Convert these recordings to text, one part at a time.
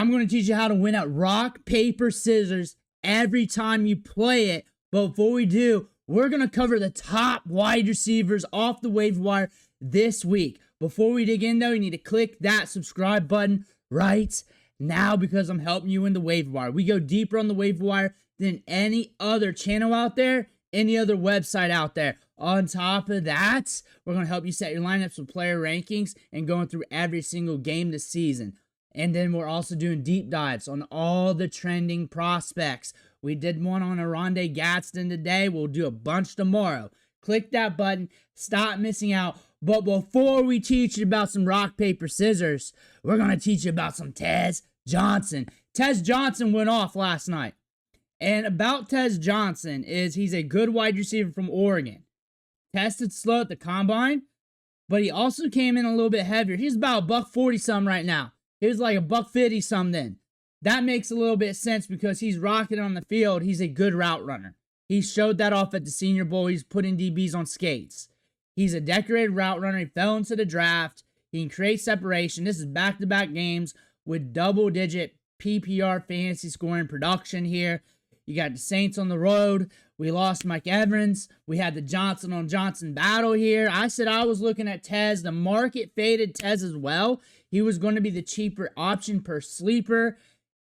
I'm going to teach you how to win at rock, paper, scissors every time you play it. But before we do, we're going to cover the top wide receivers off the waiver wire this week. Before we dig in, though, you need to click that subscribe button right now because I'm helping you in the waiver wire. We go deeper on the waiver wire than any other channel out there, any other website out there. On top of that, we're going to help you set your lineups with player rankings and going through every single game this season. And then we're also doing deep dives on all the trending prospects. We did one on Arande Gadsden today. We'll do a bunch tomorrow. Click that button. Stop missing out. But before we teach you about some rock, paper, scissors, we're going to teach you about some Tez Johnson. Tez Johnson went off last night. And about Tez Johnson is he's a good wide receiver from Oregon. Tested slow at the combine, but he also came in a little bit heavier. He's about $140 something right now. He was like $150 something then. That makes a little bit of sense because he's rocking on the field. He's a good route runner. He showed that off at the Senior Bowl. He's putting DBs on skates. He's a decorated route runner. He fell into the draft. He can create separation. This is back-to-back games with double-digit PPR fantasy scoring production here. You got the Saints on the road. We lost Mike Evans. We had the Johnson on Johnson battle here. I said I was looking at Tez. The market faded Tez as well. He was going to be the cheaper option per sleeper.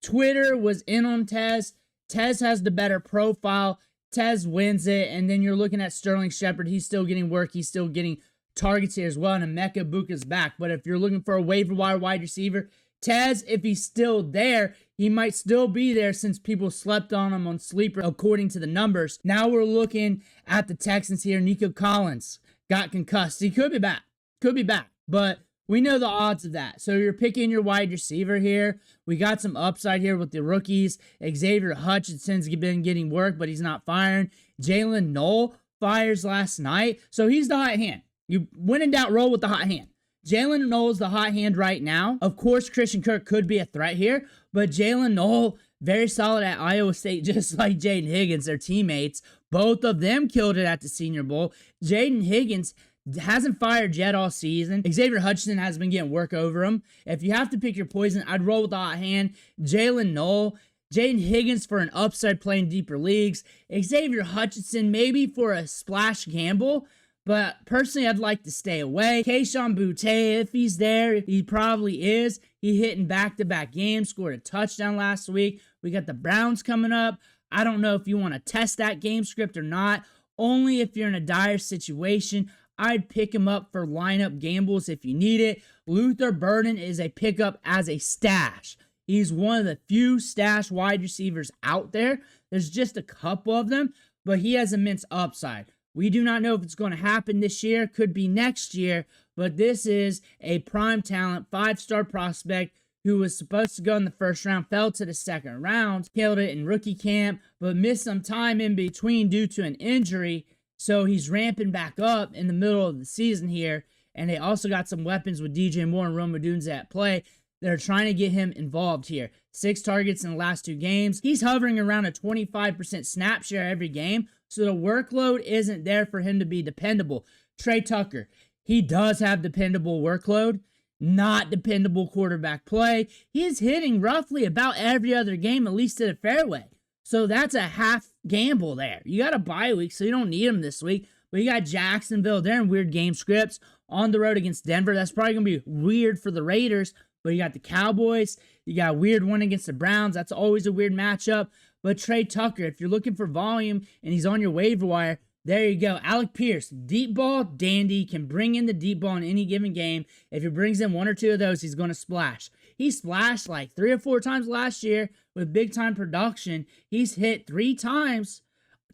Twitter was in on Tez. Tez has the better profile. Tez wins it. And then you're looking at Sterling Shepard. He's still getting work. He's still getting targets here as well. And Emeka Buka's back. But if you're looking for a waiver wire wide receiver, Tez, if he's still there, he might still be there since people slept on him on sleeper according to the numbers. Now we're looking at the Texans here. Nico Collins got concussed. He could be back. But we know the odds of that. So you're picking your wide receiver here. We got some upside here with the rookies. Xavier Hutchinson's been getting work, but he's not firing. Jaylin Noel fires last night. So he's the hot hand. You win in doubt, roll with the hot hand. Jalen Noel's the hot hand right now. Of course, Christian Kirk could be a threat here, but Jalen Noel, very solid at Iowa State, just like Jaden Higgins, their teammates. Both of them killed it at the Senior Bowl. Jaden Higgins hasn't fired yet all season. Xavier Hutchinson has been getting work over him. If you have to pick your poison, I'd roll with the hot hand. Jalen Noel, Jaden Higgins for an upside play in deeper leagues. Xavier Hutchinson maybe for a splash gamble. But personally, I'd like to stay away. Kayshon Boutte, if he's there, he probably is. He hit in back-to-back games, scored a touchdown last week. We got the Browns coming up. I don't know if you want to test that game script or not. Only if you're in a dire situation. I'd pick him up for lineup gambles if you need it. Luther Burden is a pickup as a stash. He's one of the few stash wide receivers out there. There's just a couple of them, but he has immense upside. We do not know if it's going to happen this year. Could be next year. But this is a prime talent, 5-star prospect who was supposed to go in the first round, fell to the second round, killed it in rookie camp, but missed some time in between due to an injury. So he's ramping back up in the middle of the season here. And they also got some weapons with DJ Moore and Rome Odunze at play. They're trying to get him involved here. 6 targets in the last 2 games. He's hovering around a 25% snap share every game, so the workload isn't there for him to be dependable. Trey Tucker, he does have dependable workload, not dependable quarterback play. He is hitting roughly about every other game, at least to the fairway. So that's a half gamble there. You got a bye week, so you don't need him this week. But you got Jacksonville. They're in weird game scripts. On the road against Denver. That's probably going to be weird for the Raiders. But you got the Cowboys. You got a weird one against the Browns. That's always a weird matchup. But Trey Tucker, if you're looking for volume and he's on your waiver wire, there you go. Alec Pierce, deep ball dandy, can bring in the deep ball in any given game. If he brings in 1 or 2 of those, he's going to splash. He splashed like 3 or 4 times last year with big-time production. He's hit 3 times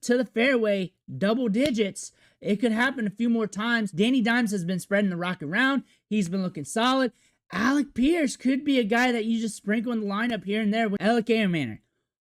to the fairway, double digits. It could happen a few more times. Danny Dimes has been spreading the rock around. He's been looking solid. Alec Pierce could be a guy that you just sprinkle in the lineup here and there with Elic Ayomanor.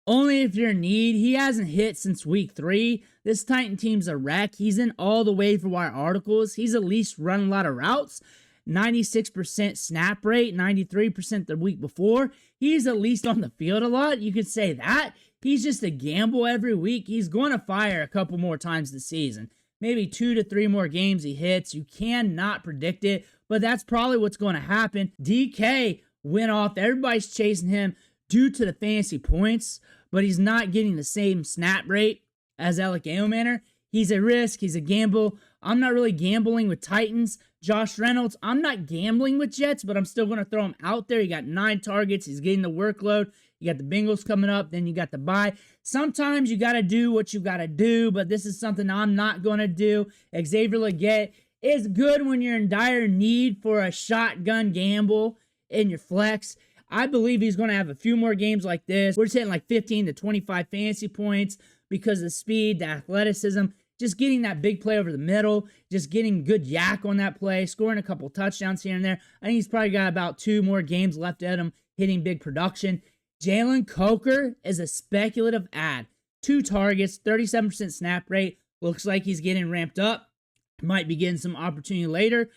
Only if you're in need. He hasn't hit since week 3. This Titan team's a wreck. He's in all the waiver wire articles. He's at least run a lot of routes. 96% snap rate, 93% the week before. He's at least on the field a lot. You could say that. He's just a gamble every week. He's going to fire a couple more times this season. Maybe 2 to 3 more games he hits. You cannot predict it, but that's probably what's going to happen. Dike went off. Everybody's chasing him due to the fantasy points, but he's not getting the same snap rate as Alec Ayomanor. He's a risk. He's a gamble. I'm not really gambling with Titans. Josh Reynolds, I'm not gambling with Jets, but I'm still going to throw him out there. He got 9 targets. He's getting the workload. You got the Bengals coming up. Then you got the bye. Sometimes you got to do what you got to do, but this is something I'm not going to do. Xavier Legette is good when you're in dire need for a shotgun gamble in your flex. I believe he's going to have a few more games like this. We're just hitting like 15 to 25 fantasy points because of the speed, the athleticism, just getting that big play over the middle, just getting good yak on that play, scoring a couple touchdowns here and there. I think he's probably got about 2 more games left at him, hitting big production. Jalen Coker is a speculative ad. 2 targets, 37% snap rate. Looks like he's getting ramped up. Might be getting some opportunity later.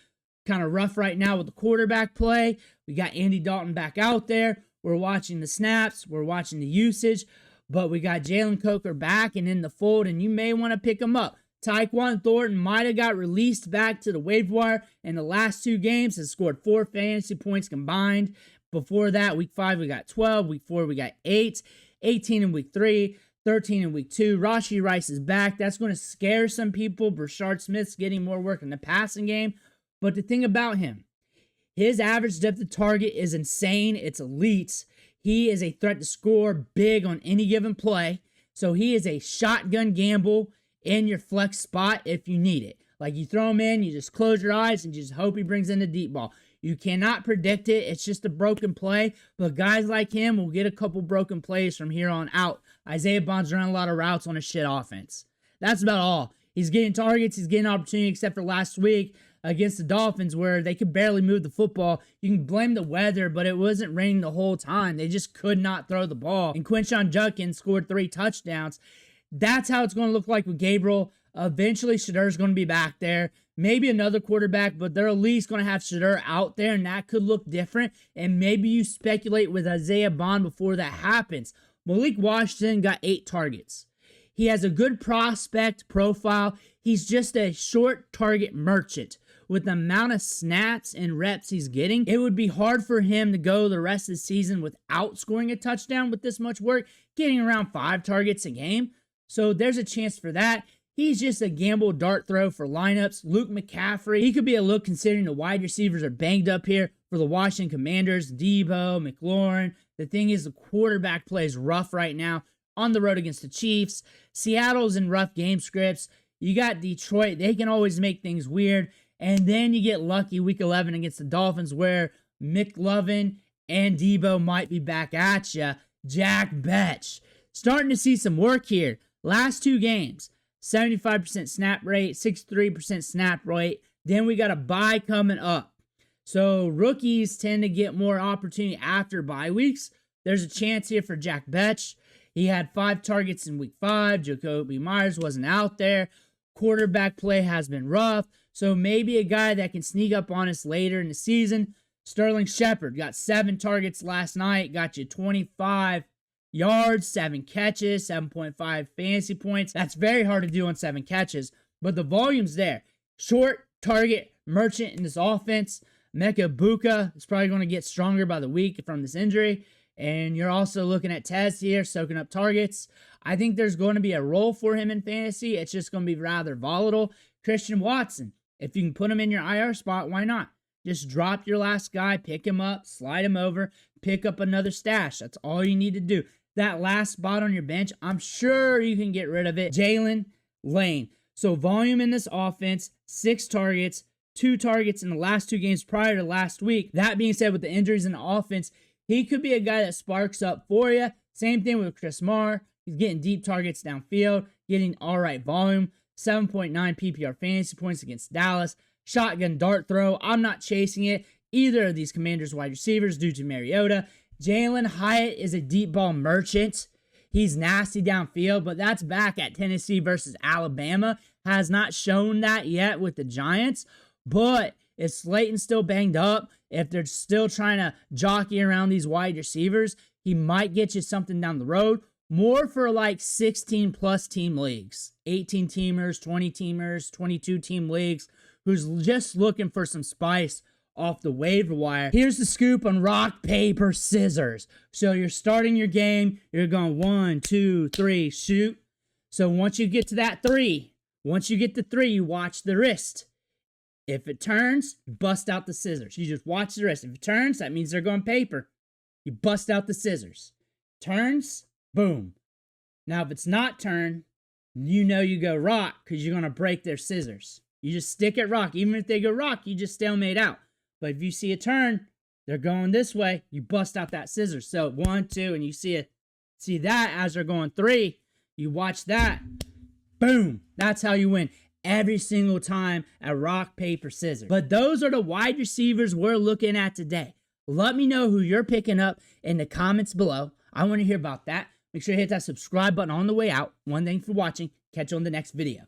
Kind of rough right now with the quarterback play. We got Andy Dalton back out there. We're watching the snaps. We're watching the usage. But we got Jalen Coker back and in the fold, and you may want to pick him up. Tyquan Thornton might have got released back to the waiver wire in the last 2 games. Has scored 4 fantasy points combined. Before that, week 5, we got 12. Week 4, we got 8. 18 in week 3. 13 in week 2. Rashee Rice is back. That's going to scare some people. Brashard Smith's getting more work in the passing game. But the thing about him, his average depth of target is insane. It's elite. He is a threat to score big on any given play. So he is a shotgun gamble in your flex spot if you need it. Like you throw him in, you just close your eyes and you just hope he brings in the deep ball. You cannot predict it. It's just a broken play. But guys like him will get a couple broken plays from here on out. Isaiah Bond's running a lot of routes on a shit offense. That's about all. He's getting targets. He's getting opportunity except for last week against the Dolphins where they could barely move the football. You can blame the weather, but it wasn't raining the whole time. They just could not throw the ball. And Kayshon Judkins scored 3 touchdowns. That's how it's going to look like with Gabriel. Eventually, Shedur's going to be back there. Maybe another quarterback, but they're at least going to have Shedur out there, and that could look different. And maybe you speculate with Isaiah Bond before that happens. Malik Washington got 8 targets. He has a good prospect profile. He's just a short target merchant. With the amount of snaps and reps he's getting, it would be hard for him to go the rest of the season without scoring a touchdown with this much work, getting around 5 targets a game. So there's a chance for that. He's just a gamble dart throw for lineups. Luke McCaffrey, he could be a look considering the wide receivers are banged up here for the Washington Commanders. Debo, McLaurin. The thing is, the quarterback play is rough right now on the road against the Chiefs. Seattle's in rough game scripts. You got Detroit. They can always make things weird. And then you get lucky week 11 against the Dolphins where McLovin and Debo might be back at you. Jack Bech. Starting to see some work here. Last 2 games. 75% snap rate, 63% snap rate. Then we got a bye coming up. So rookies tend to get more opportunity after bye weeks. There's a chance here for Jack Bech. He had 5 targets in week 5. Jacoby Myers wasn't out there. Quarterback play has been rough. So maybe a guy that can sneak up on us later in the season. Sterling Shepard got 7 targets last night. Got you 25 yards, 7 catches, 7.5 fantasy points. That's very hard to do on 7 catches, but the volume's there. Short target merchant in this offense. Boutte is probably going to get stronger by the week from this injury. And you're also looking at Tez here, soaking up targets. I think there's going to be a role for him in fantasy. It's just going to be rather volatile. Christian Watson, if you can put him in your IR spot, why not? Just drop your last guy, pick him up, slide him over, pick up another stash. That's all you need to do. That last spot on your bench, I'm sure you can get rid of it. Jalen Lane. So volume in this offense, 6 targets, 2 targets in the last 2 games prior to last week. That being said, with the injuries in the offense, he could be a guy that sparks up for you. Same thing with Chris Marr. He's getting deep targets downfield, getting all right volume. 7.9 PPR fantasy points against Dallas. Shotgun dart throw. I'm not chasing it. Either of these Commanders wide receivers due to Mariota. Jalen Hyatt is a deep ball merchant. He's nasty downfield, but that's back at Tennessee versus Alabama. Has not shown that yet with the Giants. But if Slayton's still banged up, if they're still trying to jockey around these wide receivers, he might get you something down the road. More for like 16-plus team leagues. 18-teamers, 20-teamers, 22-team leagues. Who's just looking for some spice off the waiver wire. Here's the scoop on rock, paper, scissors. So you're starting your game. You're going 1, 2, 3, shoot. So once you get to that 3, you watch the wrist. If it turns, you bust out the scissors. You just watch the wrist. If it turns, that means they're going paper. You bust out the scissors. Turns, boom. Now, if it's not turned, you know you go rock because you're going to break their scissors. You just stick at rock. Even if they go rock, you just stalemate out. But if you see a turn, they're going this way, you bust out that scissors. So 1, 2, and you see that as they're going 3, you watch that. Boom. That's how you win every single time at rock, paper, scissors. But those are the wide receivers we're looking at today. Let me know who you're picking up in the comments below. I want to hear about that. Make sure you hit that subscribe button on the way out. One thing for watching. Catch you on the next video.